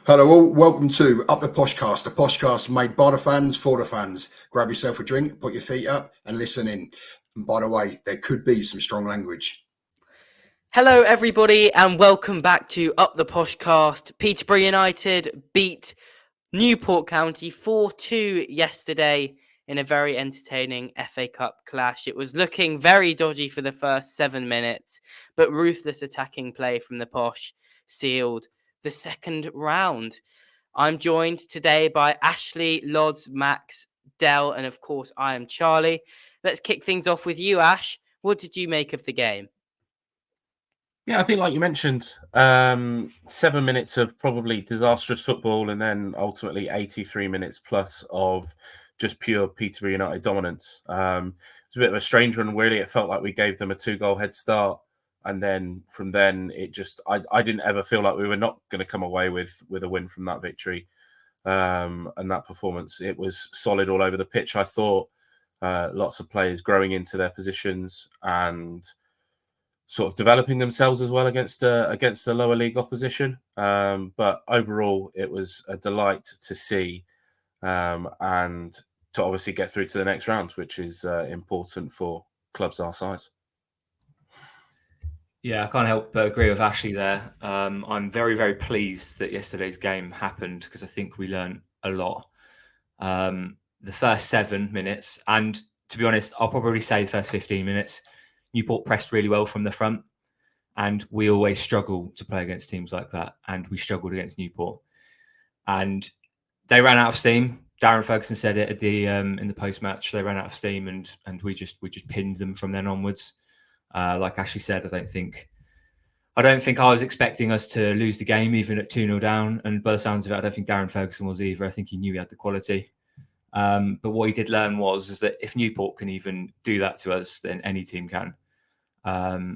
Hello all, welcome to Up The Poshcast, the Poshcast made by the fans for the fans. Grab yourself a drink, put your feet up and listen in. And by the way, there could be some strong language. Hello everybody and welcome back to Up The Poshcast. Peterborough United beat Newport County 4-2 yesterday in a very entertaining FA Cup clash. It was looking very dodgy for the first 7 minutes, but ruthless attacking play from the Posh sealed the second round. I'm joined today by Ashley, Lodz, Max, Dell, and of course I am Charlie. Let's kick things off with you, Ash. What did you make of the game? Yeah, I think like you mentioned, 7 minutes of probably disastrous football and then ultimately 83 minutes plus of just pure Peterborough United dominance. It was a bit of a strange one, really. It felt like we gave them a 2-goal head start. And then from then, it just, I didn't ever feel like we were not going to come away with a win from that victory and that performance. It was solid all over the pitch, I thought. Lots of players growing into their positions and sort of developing themselves as well against a lower league opposition. But overall, it was a delight to see and to obviously get through to the next round, which is important for clubs our size. Yeah, I can't help but agree with Ashley there. I'm very, very pleased that yesterday's game happened because I think we learned a lot. The first 7 minutes, and to be honest, I'll probably say the first 15 minutes, Newport pressed really well from the front, and we always struggle to play against teams like that, and we struggled against Newport. And they ran out of steam. Darren Ferguson said it at the in the post-match. They ran out of steam, and we just pinned them from then onwards. Like Ashley said, I don't think I was expecting us to lose the game even at 2-0 down. And by the sounds of it, I don't think Darren Ferguson was either. I think he knew he had the quality. But what he did learn is that if Newport can even do that to us, then any team can.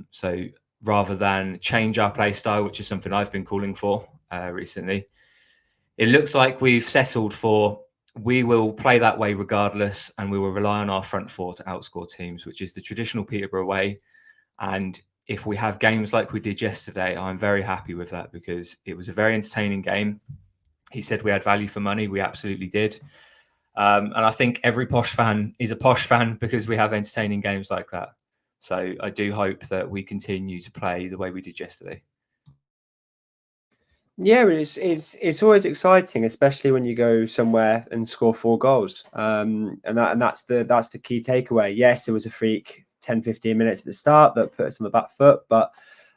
So rather than change our play style, which is something I've been calling for recently, it looks like we've settled for we will play that way regardless, and we will rely on our front four to outscore teams, which is the traditional Peterborough way. And if we have games like we did yesterday, I'm very happy with that because it was a very entertaining game. He said we had value for money. We absolutely did. And I think every Posh fan is a Posh fan because we have entertaining games like that. So I do hope that we continue to play the way we did yesterday. Yeah, it's always exciting, especially when you go somewhere and score 4 goals. And that's the key takeaway. Yes, there was a freak 10-15 minutes at the start that put us on the back foot, but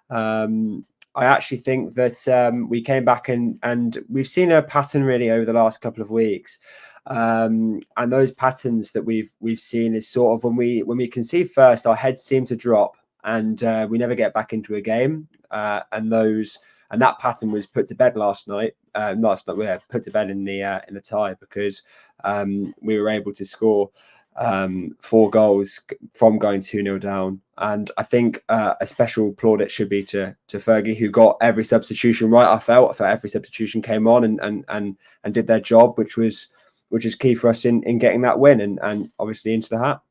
I actually think that we came back and we've seen a pattern really over the last couple of weeks. And those patterns that we've seen is sort of when we concede first, our heads seem to drop and we never get back into a game. And that pattern was put to bed last night. We were put to bed in the tie because we were able to score 4 goals from going 2-0 down. And I think a special plaudit should be to Fergie, who got every substitution right. I felt every substitution came on and did their job, which is key for us in getting that win and obviously into the hat.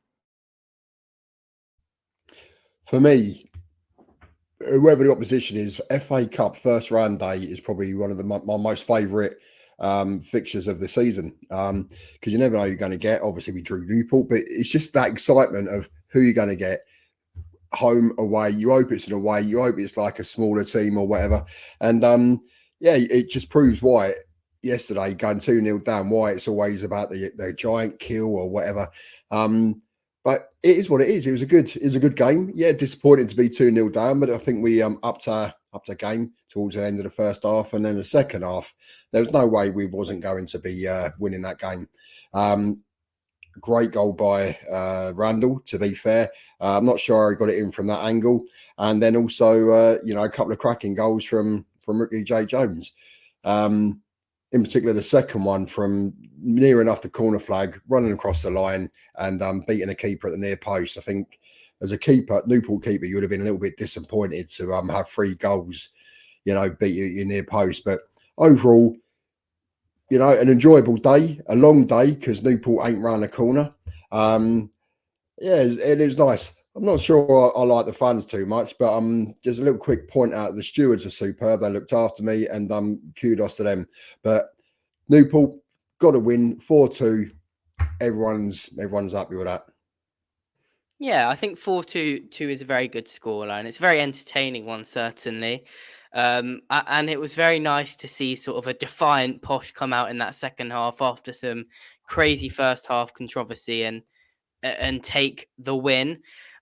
For me, whoever the opposition is, FA Cup first round day is probably one of my most favourite fixtures of the season because you never know who you're going to get. Obviously, we drew Newport, but it's just that excitement of who you're going to get, home, away. You hope it's an away. You hope it's like a smaller team or whatever. And it just proves why yesterday going 2-0 down, why it's always about the giant kill or whatever. But it is what it is. It was a good game. Yeah, disappointing to be 2-0 down, but I think we upped our game towards the end of the first half, and then the second half, there was no way we wasn't going to be winning that game. Great goal by Randall, to be fair. I'm not sure he got it in from that angle, and then also a couple of cracking goals from Ricky J. Jones. In particular, the second one from near enough the corner flag, running across the line and beating a keeper at the near post. I think as a keeper, Newport keeper, you would have been a little bit disappointed to have 3 goals, beat your near post. But overall, an enjoyable day, a long day because Newport ain't round the corner. It is nice. I'm not sure I like the fans too much, but just a little quick point out. The stewards are superb. They looked after me, and kudos to them. But Newport got to win 4-2. Everyone's happy with that. Yeah, I think 4-2 is a very good scoreline. It's a very entertaining one, certainly. And it was very nice to see sort of a defiant Posh come out in that second half after some crazy first half controversy and take the win.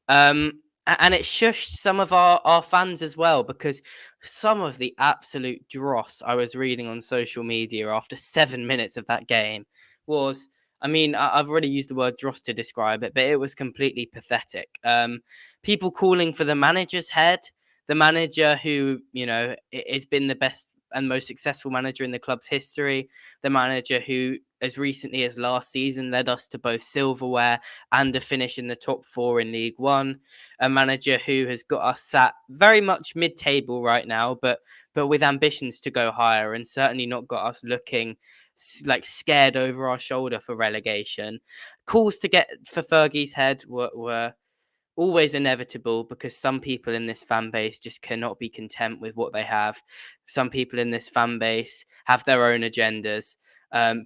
And it shushed some of our fans as well, because some of the absolute dross I was reading on social media after 7 minutes of that game was, I mean, I've already used the word dross to describe it, but it was completely pathetic. People calling for the manager's head, the manager who, has been the best and most successful manager in the club's history, the manager who, as recently as last season, led us to both silverware and a finish in the top 4 in League One, a manager who has got us sat very much mid-table right now, but with ambitions to go higher, and certainly not got us looking like scared over our shoulder for relegation. Calls to get for Fergie's head were always inevitable, because some people in this fan base just cannot be content with what they have. Some people in this fan base have their own agendas,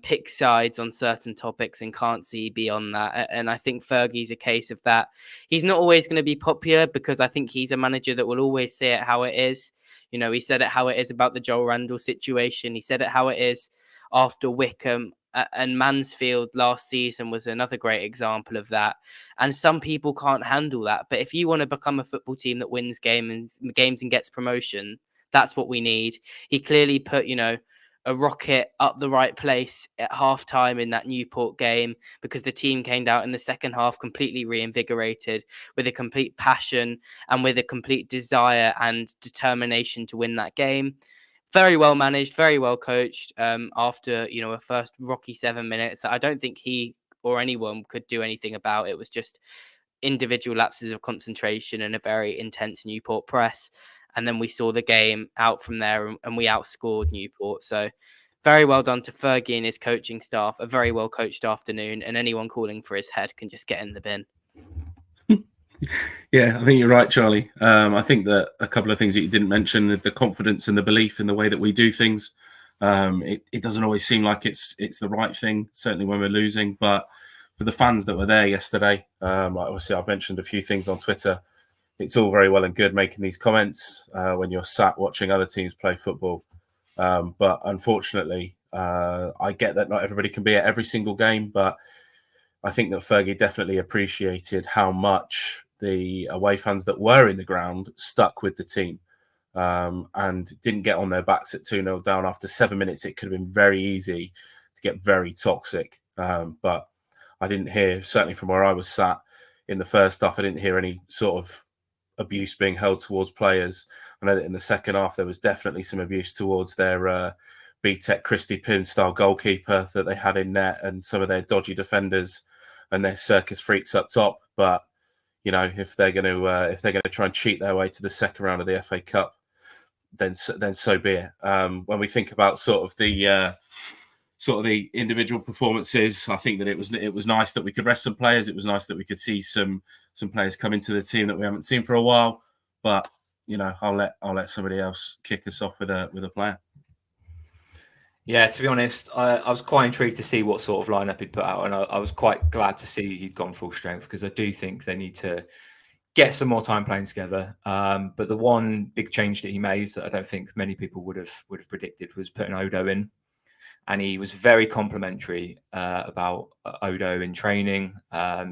pick sides on certain topics and can't see beyond that. And I think Fergie's a case of that. He's not always going to be popular, because I think he's a manager that will always say it how it is. He said it how it is about the Joel Randall situation. He said it how it is after Wickham, and Mansfield last season was another great example of that. And some people can't handle that. But if you want to become a football team that wins games and gets promotion, that's what we need. He clearly put, a rocket up the right place at halftime in that Newport game, because the team came out in the second half completely reinvigorated, with a complete passion and with a complete desire and determination to win that game. Very well managed, very well coached. After a first rocky 7 minutes that I don't think he or anyone could do anything about. It was just individual lapses of concentration and a very intense Newport press. And then we saw the game out from there, and we outscored Newport. So very well done to Fergie and his coaching staff. A very well coached afternoon, and anyone calling for his head can just get in the bin. Yeah, I think you're right, Charlie. I think that a couple of things that you didn't mention, the confidence and the belief in the way that we do things, it doesn't always seem like it's the right thing, certainly when we're losing. But for the fans that were there yesterday, obviously I've mentioned a few things on Twitter. It's all very well and good making these comments when you're sat watching other teams play football. But unfortunately, I get that not everybody can be at every single game, but I think that Fergie definitely appreciated how much the away fans that were in the ground stuck with the team and didn't get on their backs at 2-0 down. After 7 minutes, it could have been very easy to get very toxic. But I didn't hear, certainly from where I was sat in the first half, I didn't hear any sort of abuse being held towards players. I know that in the second half, there was definitely some abuse towards their B-Tech Christy Pym style goalkeeper that they had in net, and some of their dodgy defenders and their circus freaks up top. But if they're going to try and cheat their way to the second round of the FA Cup, then so be it. When we think about sort of the individual performances, I think that it was nice that we could rest some players. It was nice that we could see some players come into the team that we haven't seen for a while. But I'll let somebody else kick us off with a player. Yeah, to be honest, I was quite intrigued to see what sort of lineup he'd put out, and I was quite glad to see he'd gone full strength, because I do think they need to get some more time playing together. But the one big change that he made that I don't think many people would have predicted was putting Odo in, and he was very complimentary about Odo in training,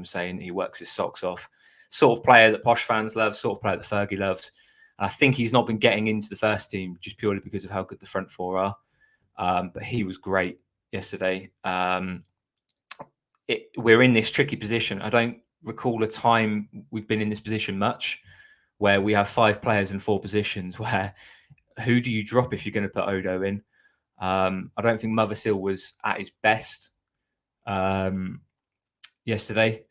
saying he works his socks off. Sort of player that Posh fans love, sort of player that Fergie loves. I think he's not been getting into the first team just purely because of how good the front four are. But he was great yesterday. We're in this tricky position. I don't recall a time we've been in this position much, where we have 5 players in 4 positions. Where who do you drop if you're going to put Odo in? I don't think Mothersill was at his best yesterday,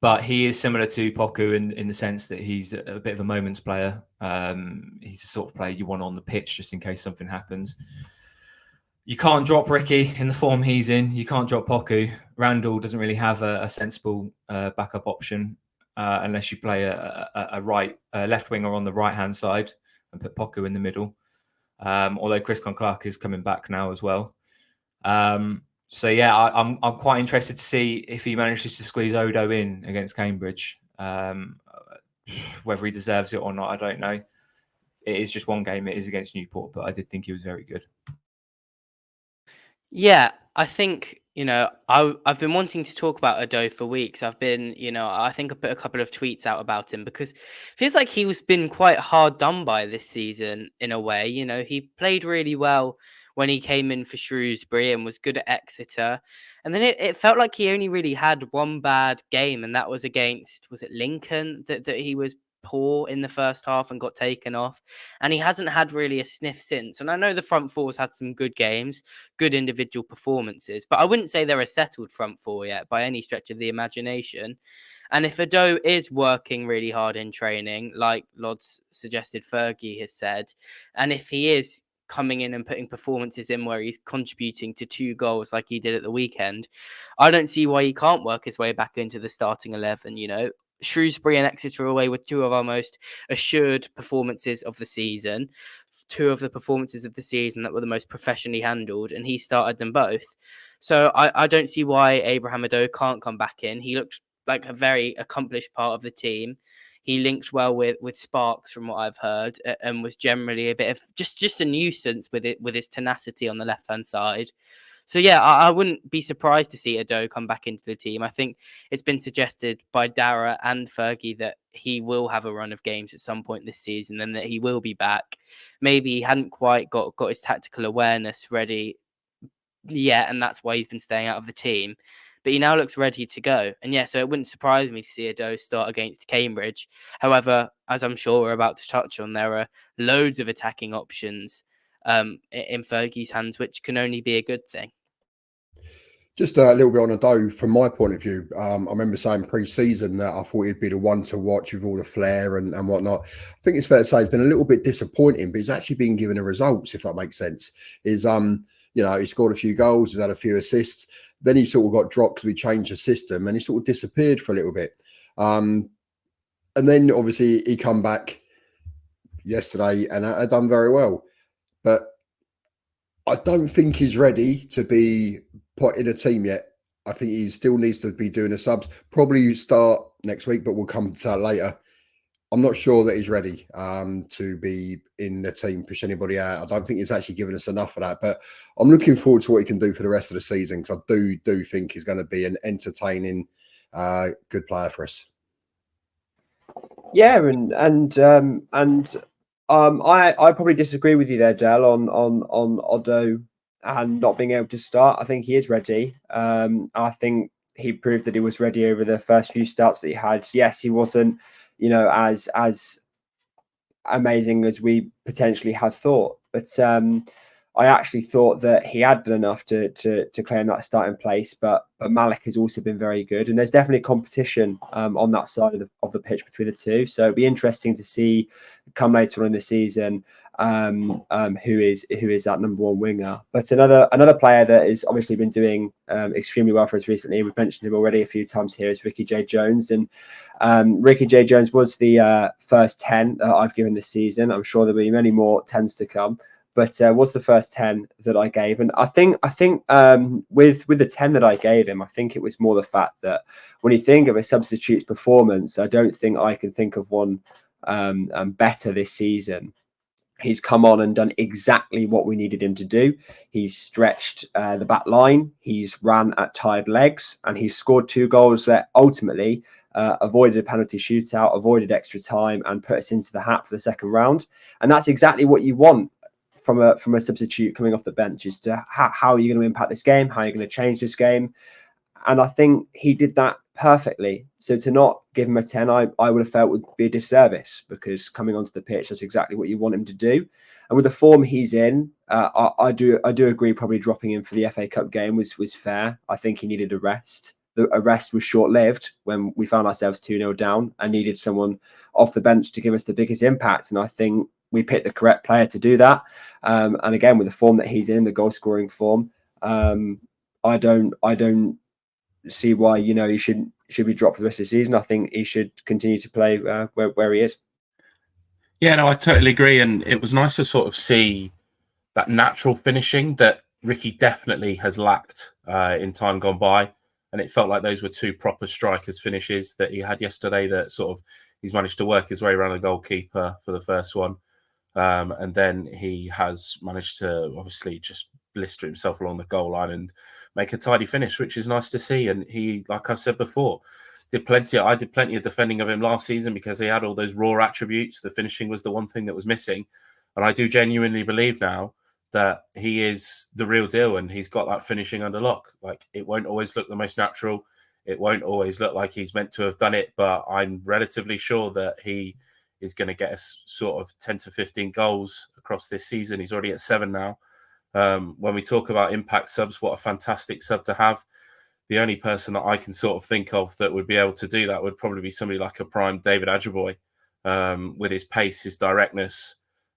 but he is similar to Poku in the sense that he's a bit of a moments player. He's the sort of player you want on the pitch just in case something happens. You can't drop Ricky in the form he's in. You can't drop Poku. Randall doesn't really have a sensible backup option. unless you play a left winger on the right hand side and put Poku in the middle. Although Chris Clark is coming back now as well. So yeah, I'm quite interested to see if he manages to squeeze Odo in against Cambridge. Whether he deserves it or not, I don't know. It is just one game. It is against Newport, but I did think he was very good. Yeah, I think, I've been wanting to talk about Ado for weeks. I think I put a couple of tweets out about him because it feels like been quite hard done by this season in a way. He played really well when he came in for Shrewsbury and was good at Exeter. And then it felt like he only really had one bad game, and that was against, was it Lincoln, that he was poor in the first half and got taken off, and he hasn't had really a sniff since. And I know the front four's had some good games, good individual performances, but I wouldn't say they're a settled front four yet by any stretch of the imagination. And if Ado is working really hard in training, like Lodz suggested Fergie has said, and if he is coming in and putting performances in where he's contributing to 2 goals like he did at the weekend, I don't see why he can't work his way back into the starting 11. Shrewsbury and Exeter away were 2 of our most assured performances of the season, 2 of the performances of the season that were the most professionally handled, and he started them both. So I don't see why Abraham Ado can't come back in. He looked like a very accomplished part of the team. He linked well with Sparks, from what I've heard, and was generally a bit of just a nuisance with his tenacity on the left-hand side. So yeah, I wouldn't be surprised to see Ado come back into the team. I think it's been suggested by Dara and Fergie that he will have a run of games at some point this season and that he will be back. Maybe he hadn't quite got his tactical awareness ready yet, and that's why he's been staying out of the team. But he now looks ready to go. And yeah, so it wouldn't surprise me to see Ado start against Cambridge. However, as I'm sure we're about to touch on, there are loads of attacking options in Fergie's hands, which can only be a good thing. Just a little bit on Ado from my point of view. I remember saying pre-season that I thought he'd be the one to watch with all the flair and whatnot. I think it's fair to say it's been a little bit disappointing, but he's actually been given the results, if that makes sense. He scored a few goals, he's had a few assists. Then he sort of got dropped because we changed the system, and he sort of disappeared for a little bit. And then obviously he come back yesterday and had done very well. But I don't think he's ready to be put in a team yet. I think he still needs to be doing the subs. Probably start next week, but we'll come to that later. I'm not sure that he's ready to be in the team, push anybody out. I don't think he's actually given us enough of that. But I'm looking forward to what he can do for the rest of the season, because I do think he's going to be an entertaining, good player for us. Yeah, I probably disagree with you there, Del, on Odo and not being able to start. I think he is ready. I think he proved that he was ready over the first few starts that he had. Yes, he wasn't, as amazing as we potentially had thought, but I actually thought that he had done enough to claim that starting place. But Malik has also been very good, and there's definitely competition on that side of the pitch between the two. So it'd be interesting to see come later on in the season who is that number one winger. But another player that has obviously been doing extremely well for us recently, we've mentioned him already a few times here, is Ricky J. Jones. And Ricky J. Jones was the first 10 that I've given this season. I'm sure there'll be many more 10s to come, but was the first 10 that I gave. And I think with the 10 that I gave him, I think it was more the fact that when you think of a substitute's performance, I don't think I can think of one better this season. He's come on and done exactly what we needed him to do. He's stretched the back line, he's ran at tired legs, and he's scored 2 goals that ultimately avoided a penalty shootout, avoided extra time, and put us into the hat for the second round. And that's exactly what you want from a substitute coming off the bench, is to how are you going to impact this game? How are you going to change this game? And I think he did that perfectly. So to not give him a 10, I would have felt would be a disservice, because coming onto the pitch, that's exactly what you want him to do. And with the form he's in, I do agree probably dropping him for the FA Cup game was fair. I think he needed a rest. The arrest was short-lived when we found ourselves 2-0 down and needed someone off the bench to give us the biggest impact. And I think we picked the correct player to do that. And again, with the form that he's in, the goal-scoring form, I don't see why he should be dropped for the rest of the season. I think he should continue to play where he is. Yeah, no, I totally agree. And it was nice to sort of see that natural finishing that Ricky definitely has lacked in time gone by. And it felt like those were two proper strikers finishes that he had yesterday, that sort of he's managed to work his way around the goalkeeper for the first one. And then he has managed to obviously just blister himself along the goal line and make a tidy finish, which is nice to see. And he, like I've said before, I did plenty of defending of him last season because he had all those raw attributes. The finishing was the one thing that was missing. And I do genuinely believe now that he is the real deal and he's got that finishing under lock. Like, it won't always look the most natural. It won't always look like he's meant to have done it, but I'm relatively sure that he is going to get us sort of 10 to 15 goals across this season. He's already at 7 now. When we talk about impact subs, what a fantastic sub to have. The only person that I can sort of think of that would be able to do that would probably be somebody like a prime David Ajiboye, with his pace, his directness,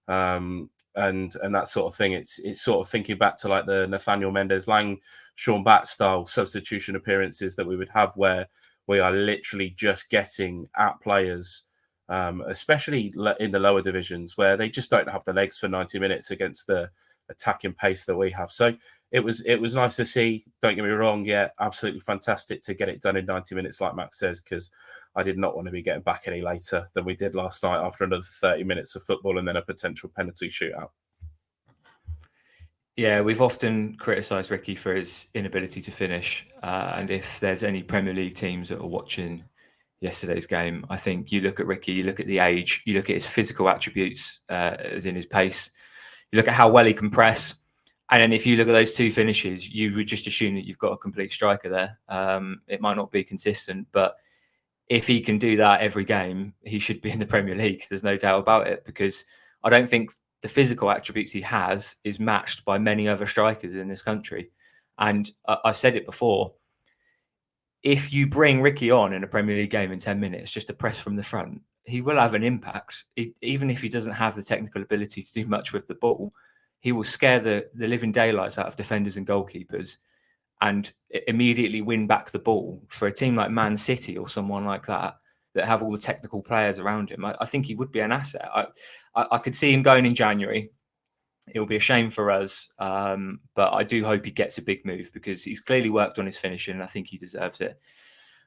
and that sort of thing. It's sort of thinking back to like the Nathaniel Mendez-Lang, Sean Batt style substitution appearances that we would have, where we are literally just getting at players, especially in the lower divisions, where they just don't have the legs for 90 minutes against the attacking pace that we have. So it was nice to see. Don't get me wrong, yeah, absolutely fantastic to get it done in 90 minutes, like Max says, because I did not want to be getting back any later than we did last night after another 30 minutes of football and then a potential penalty shootout. Yeah, we've often criticised Ricky for his inability to finish. And if there's any Premier League teams that are watching yesterday's game, I think you look at Ricky, you look at the age, you look at his physical attributes, as in his pace, you look at how well he can press. And then if you look at those two finishes, you would just assume that you've got a complete striker there. It might not be consistent, but if he can do that every game, he should be in the Premier League. There's no doubt about it, because I don't think the physical attributes he has is matched by many other strikers in this country. And I've said it before, if you bring Ricky on in a Premier League game in 10 minutes, just to press from the front, he will have an impact. Even if he doesn't have the technical ability to do much with the ball, he will scare the living daylights out of defenders and goalkeepers and immediately win back the ball. For a team like Man City or someone like that have all the technical players around him, I think he would be an asset. I could see him going in January. It'll be a shame for us, but I do hope he gets a big move, because he's clearly worked on his finishing and I think he deserves it.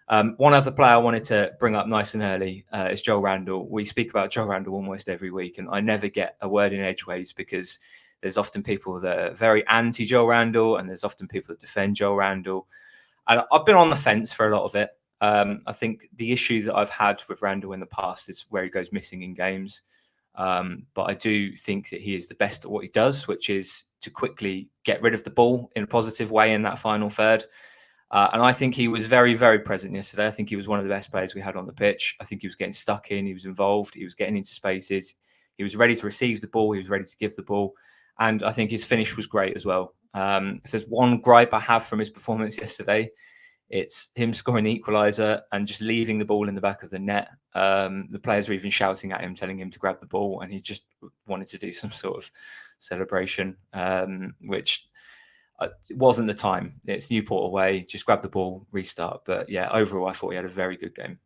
One other player I wanted to bring up nice and early is Joel Randall. We speak about Joel Randall almost every week, and I never get a word in edgeways, because there's often people that are very anti Joel Randall and there's often people that defend Joel Randall. And I've been on the fence for a lot of it. I think the issue that I've had with Randall in the past is where he goes missing in games. But I do think that he is the best at what he does, which is to quickly get rid of the ball in a positive way in that final third. And I think he was very, very present yesterday. I think he was one of the best players we had on the pitch. I think he was getting stuck in. He was involved. He was getting into spaces. He was ready to receive the ball. He was ready to give the ball. And I think his finish was great as well. If there's one gripe I have from his performance yesterday, it's him scoring the equaliser and just leaving the ball in the back of the net. The players were even shouting at him, telling him to grab the ball, and he just wanted to do some sort of celebration, which wasn't the time. It's Newport away, just grab the ball, restart. But yeah, overall, I thought he had a very good game.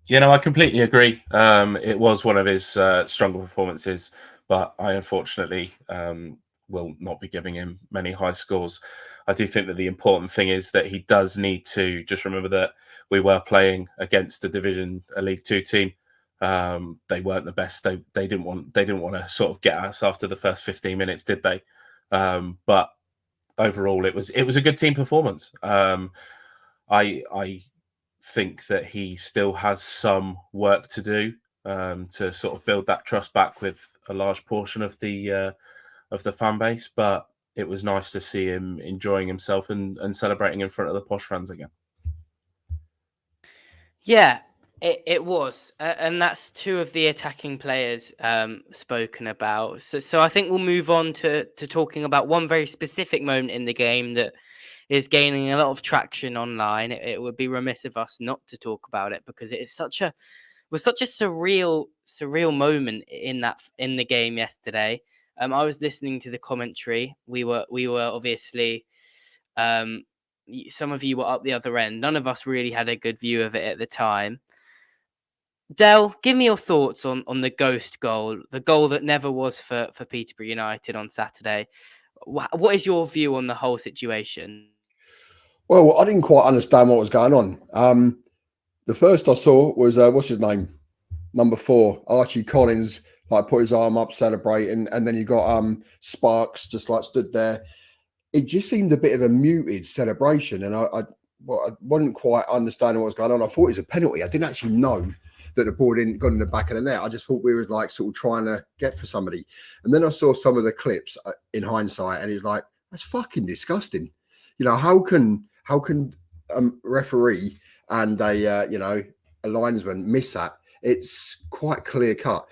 You know, I completely agree. It was one of his stronger performances, but I unfortunately will not be giving him many high scores. I do think that the important thing is that he does need to just remember that we were playing against a League Two team. They weren't the best. They didn't want to sort of get us after the first 15 minutes, did they? But overall, it was a good team performance. I think that he still has some work to do to sort of build that trust back with a large portion of the fan base. But it was nice to see him enjoying himself and celebrating in front of the Posh fans again. Yeah, it was. And that's two of the attacking players spoken about. So I think we'll move on to talking about one very specific moment in the game that is gaining a lot of traction online. It would be remiss of us not to talk about it, because it is such a surreal moment in the game yesterday. I was listening to the commentary. We were obviously some of you were up the other end. None of us really had a good view of it at the time. Del, give me your thoughts on the ghost goal, the goal that never was for Peterborough United on Saturday. What is your view on the whole situation? Well, I didn't quite understand what was going on. The first I saw was what's his name, number 4, Archie Collins, like put his arm up celebrating, and then you got Sparks just like stood there. It just seemed a bit of a muted celebration, and I wasn't quite understanding what was going on. I thought it was a penalty. I didn't actually know that the ball didn't go in the back of the net. I just thought we was like sort of trying to get for somebody. And then I saw some of the clips in hindsight, and it's like, that's fucking disgusting. You know, how can referee and a linesman miss that? It's quite clear cut.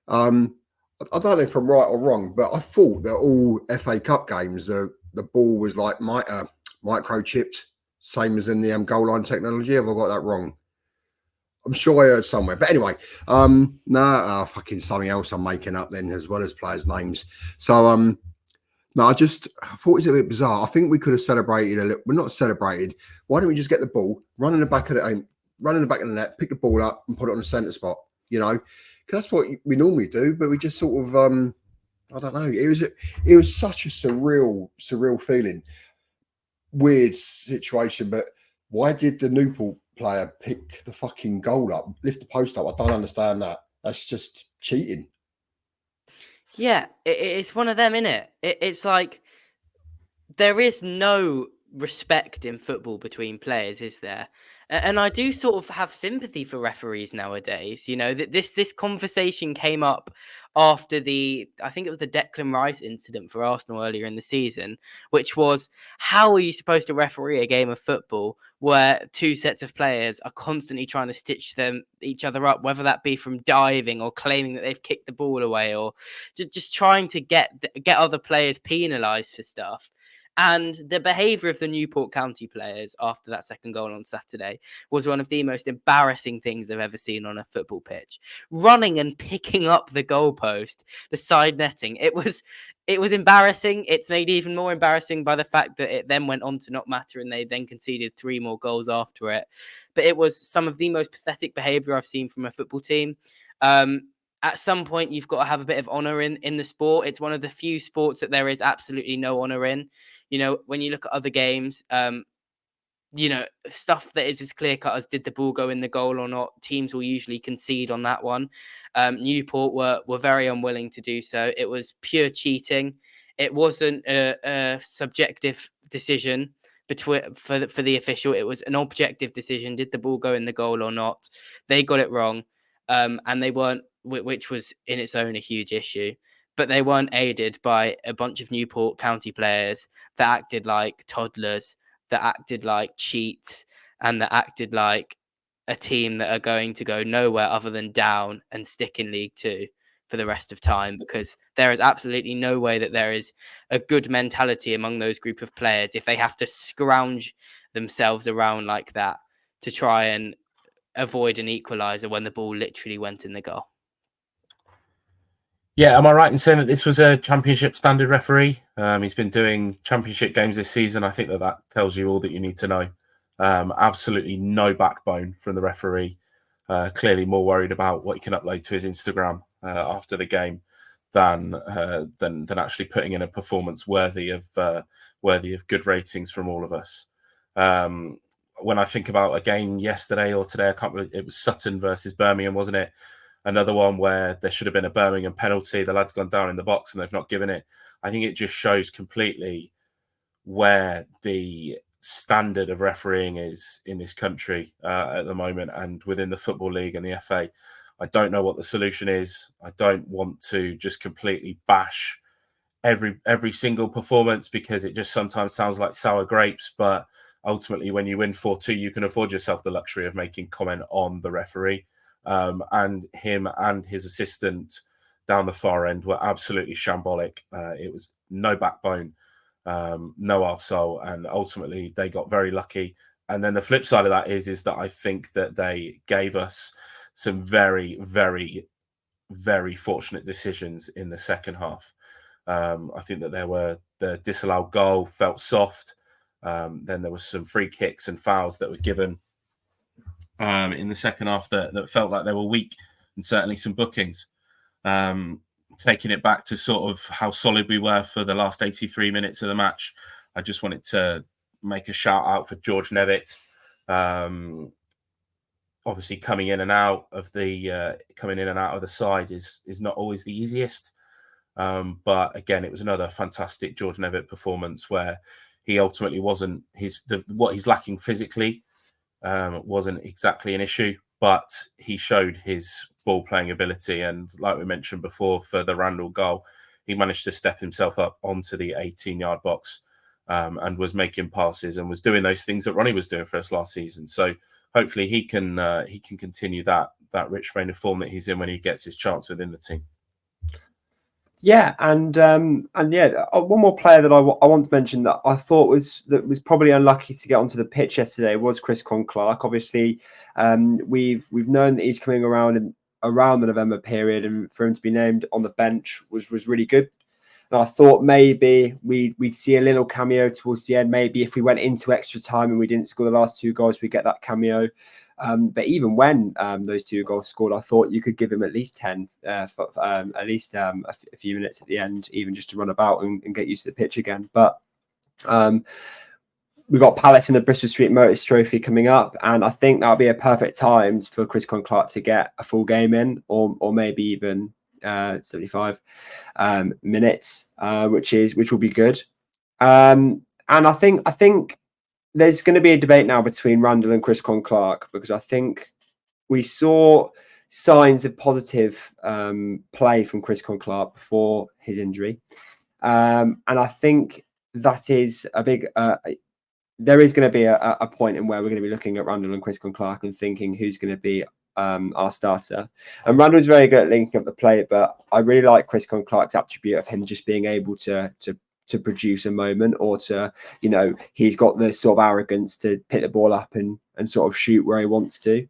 I don't know if I'm right or wrong, but I thought that all FA Cup games, the ball was like microchipped, same as in the goal line technology. Have I got that wrong? I'm sure I heard somewhere. But anyway, fucking something else I'm making up then, as well as players' names. So, no, I thought it was a bit bizarre. I think we could have celebrated a little. We're not celebrated. Why don't we just get the ball, run in the back of the net, pick the ball up, and put it on the centre spot? You know, because that's what we normally do. But we just sort of, I don't know. It was such a surreal feeling, weird situation. But why did the Newport player pick the fucking goal up, lift the post up? I don't understand that. That's just cheating. Yeah, it's one of them, innit? It's like there is no respect in football between players, is there? And I do sort of have sympathy for referees nowadays. You know, that this conversation came up after I think it was the Declan Rice incident for Arsenal earlier in the season, which was, how are you supposed to referee a game of football where two sets of players are constantly trying to stitch each other up, whether that be from diving or claiming that they've kicked the ball away, or just trying to get other players penalised for stuff. And the behaviour of the Newport County players after that second goal on Saturday was one of the most embarrassing things I've ever seen on a football pitch. Running and picking up the goalpost, the side netting. It was embarrassing. It's made even more embarrassing by the fact that it then went on to not matter, and they then conceded 3 more goals after it. But it was some of the most pathetic behaviour I've seen from a football team. At some point, you've got to have a bit of honour in the sport. It's one of the few sports that there is absolutely no honour in. You know, when you look at other games, you know, stuff that is as clear cut as did the ball go in the goal or not, teams will usually concede on that one. Newport were very unwilling to do so. It was pure cheating. It wasn't a subjective decision for the official. It was an objective decision. Did the ball go in the goal or not? They got it wrong, and they weren't, which was in its own a huge issue. But they weren't aided by a bunch of Newport County players that acted like toddlers, that acted like cheats, and that acted like a team that are going to go nowhere other than down and stick in League Two for the rest of time, because there is absolutely no way that there is a good mentality among those group of players if they have to scrounge themselves around like that to try and avoid an equaliser when the ball literally went in the goal. Yeah, am I right in saying that this was a championship standard referee? He's been doing championship games this season. I think that tells you all that you need to know. Absolutely no backbone from the referee. Clearly more worried about what he can upload to his Instagram after the game than actually putting in a performance worthy of good ratings from all of us. When I think about a game yesterday or today, I can't remember, it was Sutton versus Birmingham, wasn't it? Another one where there should have been a Birmingham penalty. The lad's gone down in the box and they've not given it. I think it just shows completely where the standard of refereeing is in this country at the moment, and within the Football League and the FA. I don't know what the solution is. I don't want to just completely bash every single performance, because it just sometimes sounds like sour grapes. But ultimately, when you win 4-2, you can afford yourself the luxury of making comment on the referee. And him and his assistant down the far end were absolutely shambolic. It was no backbone, no arsehole, and ultimately they got very lucky. And then the flip side of that is that I think that they gave us some very, very, very fortunate decisions in the second half. I think that the disallowed goal felt soft. Then there was some free kicks and fouls that were given in the second half that felt like they were weak, and certainly some bookings. Taking it back to sort of how solid we were for the last 83 minutes of the match, I just wanted to make a shout out for George Nevitt. Obviously, coming in and out of the side is not always the easiest. But again, it was another fantastic George Nevitt performance where he ultimately wasn't what he's lacking physically wasn't exactly an issue, but he showed his ball playing ability. And like we mentioned before, for the Randall goal, he managed to step himself up onto the 18-yard box and was making passes and was doing those things that Ronnie was doing for us last season. So hopefully he can continue that rich vein of form that he's in when he gets his chance within the team. Yeah, and one more player that I want to mention that I thought was probably unlucky to get onto the pitch yesterday was Chris Clark. Obviously, we've known that he's coming around the November period, and for him to be named on the bench was really good. And I thought maybe we'd see a little cameo towards the end. Maybe if we went into extra time and we didn't score the last 2 goals, we'd get that cameo. But even when those 2 goals scored, I thought you could give him at least 10, a few minutes at the end, even just to run about and get used to the pitch again. But we've got Palace in the Bristol Street Motors Trophy coming up, and I think that'll be a perfect time for Chris Clark to get a full game in, or maybe even 75 minutes, which will be good. And I think there's going to be a debate now between Randall and Chris Clark, because I think we saw signs of positive play from Chris Clark before his injury. And I think that is a big... there is going to be a point in where we're going to be looking at Randall and Chris Clark and thinking who's going to be our starter. And Randall's very good at linking up the play, but I really like Chris Clark's attribute of him just being able to produce a moment, or to, he's got this sort of arrogance to pick the ball up and sort of shoot where he wants to,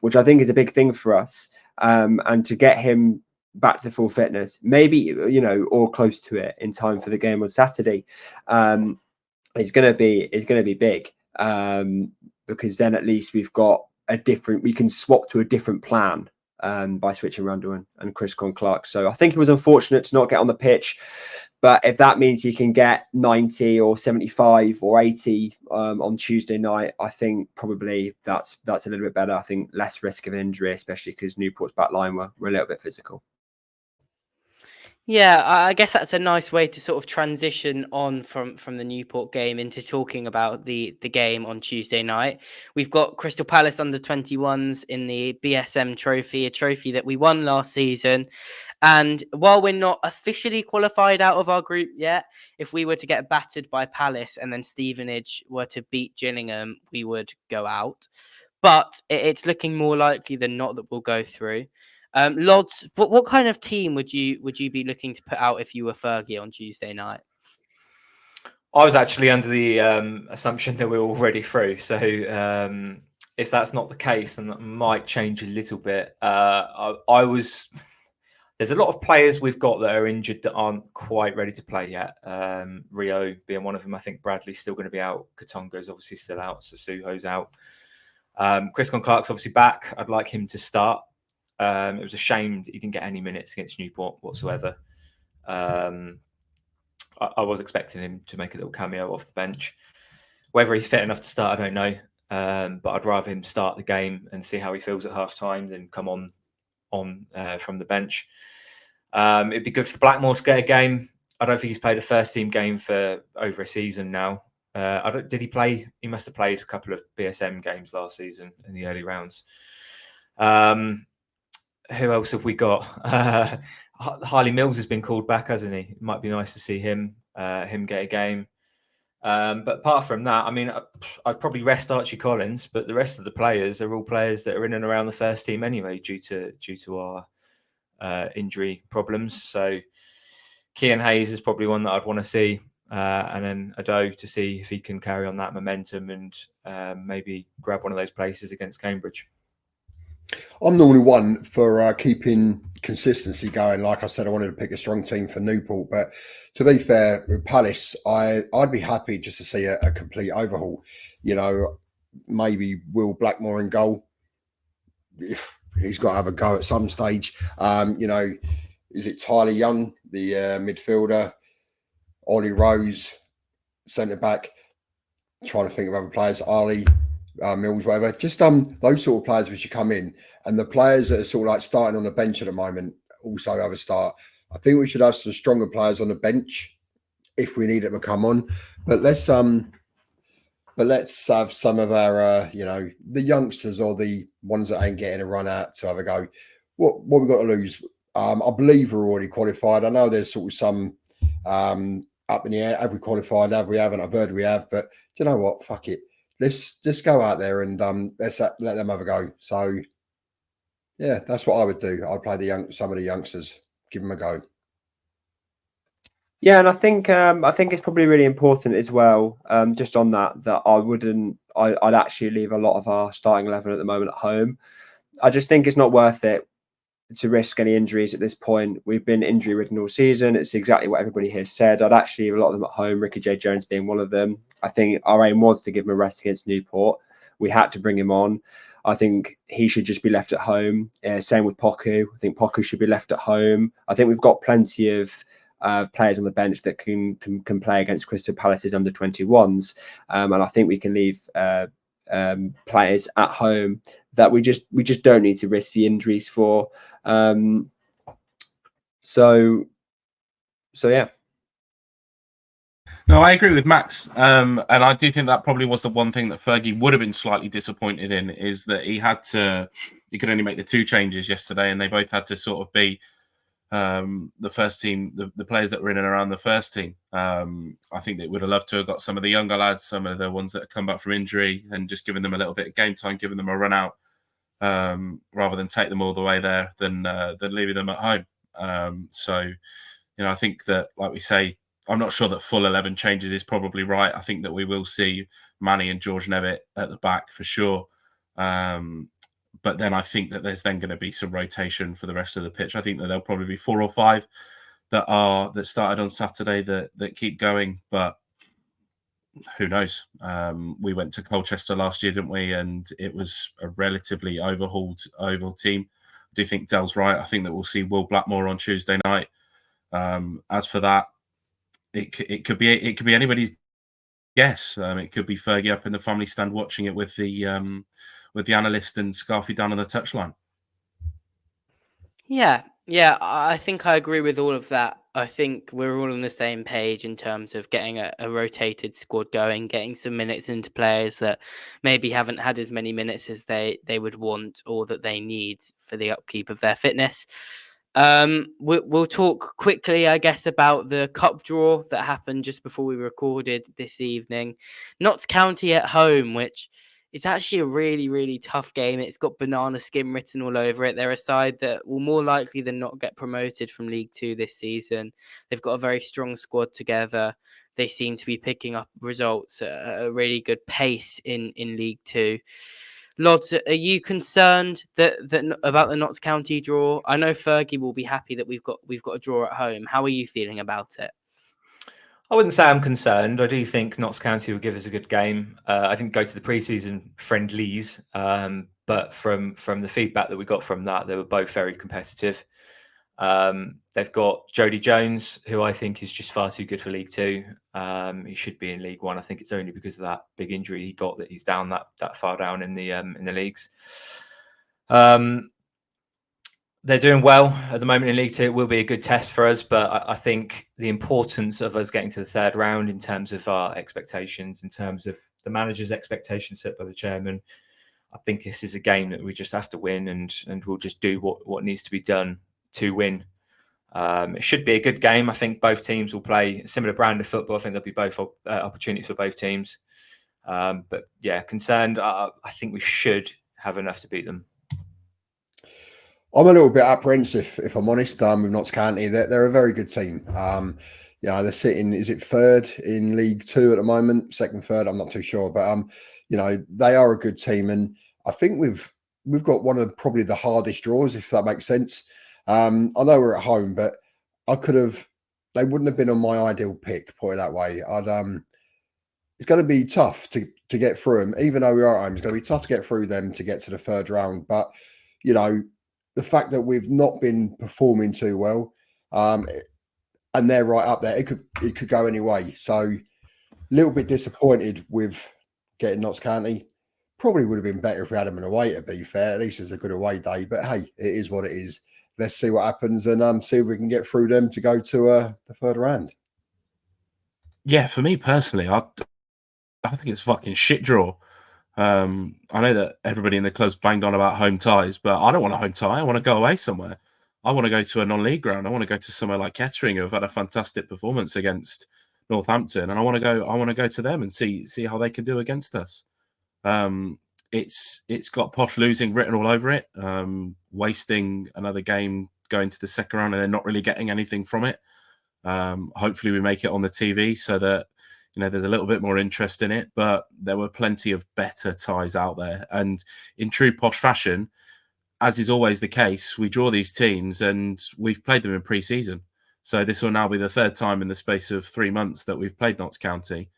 which I think is a big thing for us. And to get him back to full fitness, maybe, or close to it in time for the game on Saturday, is going to be big, because then at least we've got we can swap to a different plan by switching Randall and Chris Clark. So I think it was unfortunate to not get on the pitch, but if that means he can get 90 or 75 or 80 on Tuesday night, I think probably that's a little bit better. I think less risk of an injury, especially because Newport's back line were a little bit physical. Yeah, I guess that's a nice way to sort of transition on from the Newport game into talking about the game on Tuesday night. We've got Crystal Palace under-21's in the BSM trophy, a trophy that we won last season. And while we're not officially qualified out of our group yet, if we were to get battered by Palace and then Stevenage were to beat Gillingham, we would go out. But it's looking more likely than not that we'll go through. Lodz, what kind of team would you be looking to put out if you were Fergie on Tuesday night? I was actually under the assumption that we were already through. So if that's not the case, then that might change a little bit. There's a lot of players we've got that are injured that aren't quite ready to play yet. Rio being one of them. I think Bradley's still going to be out. Katonga's obviously still out. Sasuho's out. Chris Clark's obviously back. I'd like him to start. It was a shame he didn't get any minutes against Newport whatsoever. I was expecting him to make a little cameo off the bench. Whether he's fit enough to start, I don't know. But I'd rather him start the game and see how he feels at half time than come on from the bench. It'd be good for Blackmore to get a game. I don't think he's played a first team game for over a season now. Did he play? He must have played a couple of BSM games last season in the early rounds. Who else have we got? Harley Mills has been called back, hasn't he? It might be nice to see him get a game. But apart from that, I mean, I'd probably rest Archie Collins, but the rest of the players are all players that are in and around the first team anyway, due to our injury problems. So Kian Hayes is probably one that I'd want to see, and then Ado to see if he can carry on that momentum and maybe grab one of those places against Cambridge. I'm normally one for keeping consistency going. Like I said, I wanted to pick a strong team for Newport, but to be fair, with Palace, I'd be happy just to see a complete overhaul. You know, maybe Will Blackmore in goal. He's got to have a go at some stage. You know, is it Tyler Young, the midfielder, Ollie Rose, centre back? Trying to think of other players, Ali Mills, whatever. Just those sort of players which should come in, and the players that are sort of like starting on the bench at the moment also have a start. I think we should have some stronger players on the bench if we need them to come on. But let's have some of our you know, the youngsters or the ones that ain't getting a run out to have a go. What we've got to lose? I believe we're already qualified. I know there's sort of some up in the air. Have we qualified? Have we haven't? I've heard we have, but do you know what? Fuck it. Let's just go out there and let's let them have a go. So yeah, that's what I would do. I'd play some of the youngsters, give them a go. Yeah, and I think it's probably really important as well. Just on that I'd actually leave a lot of our starting 11 at the moment at home. I just think it's not worth it to risk any injuries at this point. We've been injury ridden all season. It's exactly what everybody here said. I'd actually leave a lot of them at home, Ricky J. Jones being one of them. I think our aim was to give him a rest against Newport. We had to bring him on. I think he should just be left at home. Same with Poku. I think Poku should be left at home. I think we've got plenty of players on the bench that can play against Crystal Palace's under-21s. And I think we can leave players at home that we just don't need to risk the injuries for. So yeah. No, I agree with Max. And I do think that probably was the one thing that Fergie would have been slightly disappointed in, is that he could only make the 2 changes yesterday, and they both had to sort of be the first team, the players that were in and around the first team. I think they would have loved to have got some of the younger lads, some of the ones that have come back from injury, and just given them a little bit of game time, giving them a run out, rather than take them all the way there than leaving them at home. So, you know, I think that, like we say, I'm not sure that full 11 changes is probably right. I think that we will see Manny and George Nevitt at the back for sure. But then I think that there's then going to be some rotation for the rest of the pitch. I think that there'll probably be 4 or 5 that started on Saturday that keep going, but who knows? We went to Colchester last year, didn't we? And it was a relatively overhauled team. I do think Dell's right. I think that we'll see Will Blackmore on Tuesday night. As for that, it could be anybody's guess. It could be Fergie up in the family stand watching it with the analyst and Scarfy down on the touchline. Yeah, I think I agree with all of that. I think we're all on the same page in terms of getting a rotated squad going, getting some minutes into players that maybe haven't had as many minutes as they would want or that they need for the upkeep of their fitness. We'll talk quickly, I guess, about the cup draw that happened just before we recorded this evening. Notts County at home, which is actually a really, really tough game. It's got banana skin written all over it. They're a side that will more likely than not get promoted from League Two this season. They've got a very strong squad together. They seem to be picking up results at a really good pace in League Two. Lodz, are you concerned that about the Notts County draw? I know Fergie will be happy that we've got a draw at home. How are you feeling about it? I wouldn't say I'm concerned. I do think Notts County will give us a good game. I didn't go to the pre-season friendlies, but from the feedback that we got from that, they were both very competitive. They've got Jody Jones, who I think is just far too good for League Two. He should be in League One. I think it's only because of that big injury he got that he's down that far down in the leagues. They're doing well at the moment in League Two. It will be a good test for us, but I think the importance of us getting to the third round in terms of our expectations, in terms of the manager's expectations set by the chairman, I think this is a game that we just have to win, and we'll just do what needs to be done to win. It should be a good game. I think both teams will play a similar brand of football. I think there'll be both opportunities for both teams. But yeah, concerned. I think we should have enough to beat them. I'm a little bit apprehensive, if I'm honest, with Notts County. They're a very good team. You know, they're sitting, is it third in League Two at the moment? Second, third, I'm not too sure. But, you know, they are a good team. And I think with we've got one of probably the hardest draws, if that makes sense. I know we're at home, but they wouldn't have been on my ideal pick, put it that way. It's going to be tough to get through them, even though we are at home. It's going to be tough to get through them to get to the third round. But, you know, the fact that we've not been performing too well, and they're right up there, it could go any way. So a little bit disappointed with getting Notts County. Probably would have been better if we had them in away, to be fair. At least it's a good away day. But hey, it is what it is. Let's see what happens and see if we can get through them to go to the third round. Yeah, for me personally, I think it's a fucking shit draw. I know that everybody in the club's banged on about home ties, but I don't want a home tie. I want to go away somewhere. I want to go to a non-league ground. I want to go to somewhere like Kettering, who have had a fantastic performance against Northampton, and I want to go to them and see how they can do against us. It's got Posh losing written all over it, wasting another game going to the second round and they're not really getting anything from it. Hopefully we make it on the TV so that, you know, there's a little bit more interest in it, but there were plenty of better ties out there. And in true Posh fashion, as is always the case, we draw these teams and we've played them in pre-season. So this will now be the third time in the space of 3 months that we've played Notts County.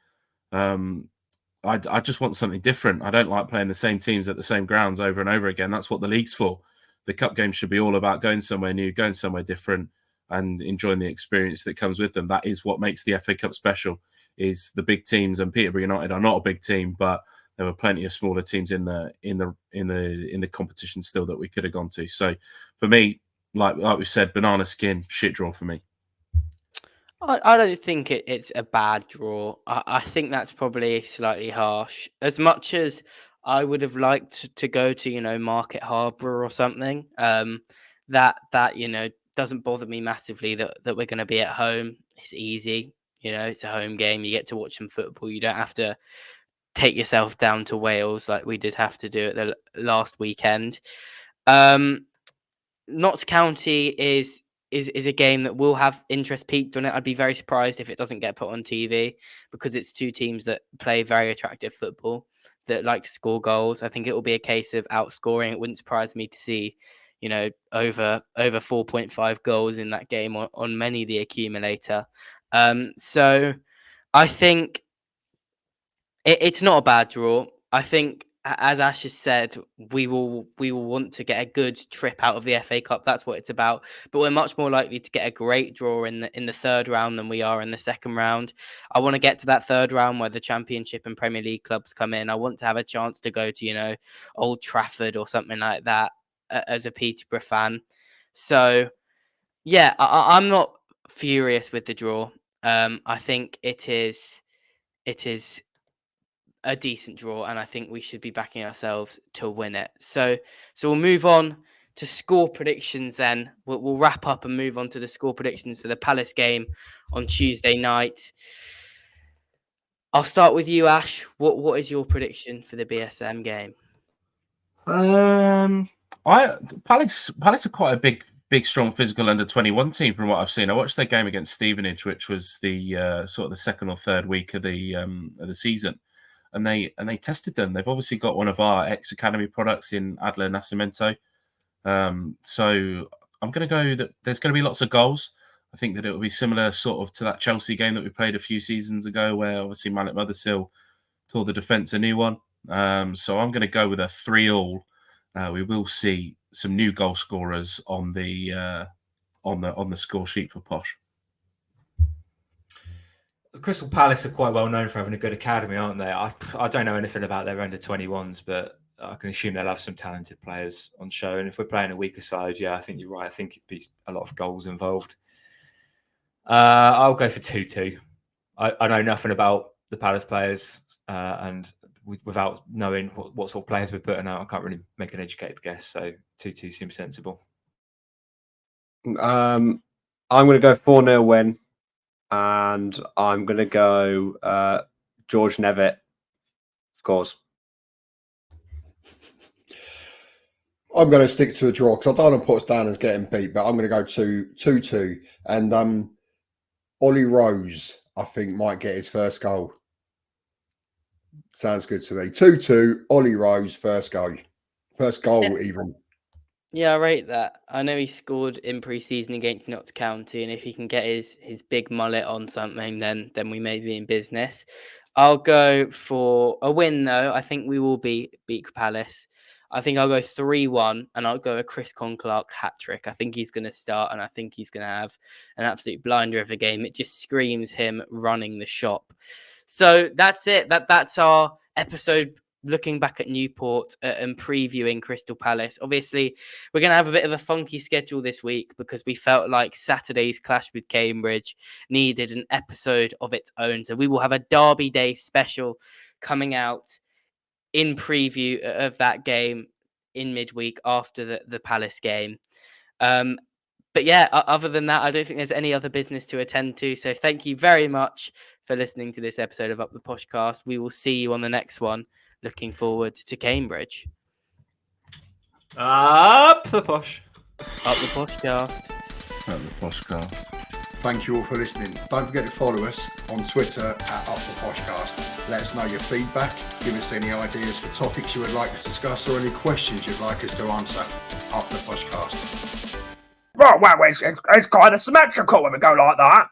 I just want something different. I don't like playing the same teams at the same grounds over and over again. That's what the league's for. The cup game should be all about going somewhere new, going somewhere different, and enjoying the experience that comes with them. That is what makes the FA Cup special, is the big teams. And Peterborough United are not a big team, but there were plenty of smaller teams in the competition still that we could have gone to. So for me, like we said, banana skin, shit draw for me. I don't think it's a bad draw. I think that's probably slightly harsh. As much as I would have liked to go to, you know, Market Harbour or something, that you know, doesn't bother me massively that we're going to be at home. It's easy. You know, it's a home game. You get to watch some football. You don't have to take yourself down to Wales like we did have to do at the last weekend. Notts County is a game that will have interest peaked on it. I'd be very surprised if it doesn't get put on TV, because it's two teams that play very attractive football, that like to score goals. I think it will be a case of outscoring. It wouldn't surprise me to see, you know, over 4.5 goals in that game on many the accumulator. So I think it's not a bad draw. I think, as Ash has said, we will want to get a good trip out of the FA Cup. That's what it's about. But we're much more likely to get a great draw in the third round than we are in the second round. I want to get to that third round where the Championship and Premier League clubs come in. I want to have a chance to go to, you know, Old Trafford or something like that as a Peterborough fan. So, yeah, I'm not furious with the draw. I think it is a decent draw, and I think we should be backing ourselves to win it. So we'll move on to score predictions then. We'll wrap up and move on to the score predictions for the Palace game on Tuesday night. I'll start with you, Ash. What is your prediction for the BSM game? Palace are quite a big, strong physical under-21 team from what I've seen. I watched their game against Stevenage, which was the sort of the second or third week of the season. And they tested them. They've obviously got one of our ex-academy products in Adler Nascimento. So I'm going to go that there's going to be lots of goals. I think that it will be similar sort of to that Chelsea game that we played a few seasons ago, where obviously Malik Mothersill tore the defence a new one. So I'm going to go with a 3-3. We will see some new goal scorers on the score sheet for Posh. Crystal Palace are quite well known for having a good academy, aren't they? I don't know anything about their under-21s, but I can assume they'll have some talented players on show. And if we're playing a weaker side, yeah, I think you're right. I think it'd be a lot of goals involved. I'll go for 2-2. I know nothing about the Palace players, and without knowing what sort of players we're putting out, I can't really make an educated guess. So 2-2 seems sensible. I'm going to go 4-0 win. And I'm going to go George Nevitt scores. I'm going to stick to a draw because I don't want to put us down as getting beat, but I'm going to go 2-2. And Ollie Rose, I think, might get his first goal. Sounds good to me. 2-2, Ollie Rose, first goal. First goal, even. Yeah, I rate that. I know he scored in pre-season against Notts County, and if he can get his big mullet on something, then we may be in business. I'll go for a win, though. I think we will beat Palace. I think I'll go 3-1, and I'll go a Chris Clark hat-trick. I think he's going to start, and I think he's going to have an absolute blinder of a game. It just screams him running the shop. So that's it. That's our episode looking back at Newport and previewing Crystal Palace. Obviously, we're going to have a bit of a funky schedule this week because we felt like Saturday's clash with Cambridge needed an episode of its own. So we will have a Derby Day special coming out in preview of that game in midweek after the Palace game. But yeah, other than that, I don't think there's any other business to attend to. So thank you very much for listening to this episode of Up The Poshcast. We will see you on the next one. Looking forward to Cambridge. Up the posh. Up the Poshcast. Up the Poshcast. Thank you all for listening. Don't forget to follow us on Twitter at Up The Poshcast. Let us know your feedback. Give us any ideas for topics you would like to discuss or any questions you'd like us to answer. Up The Poshcast. Right, well, it's kind of symmetrical when we go like that.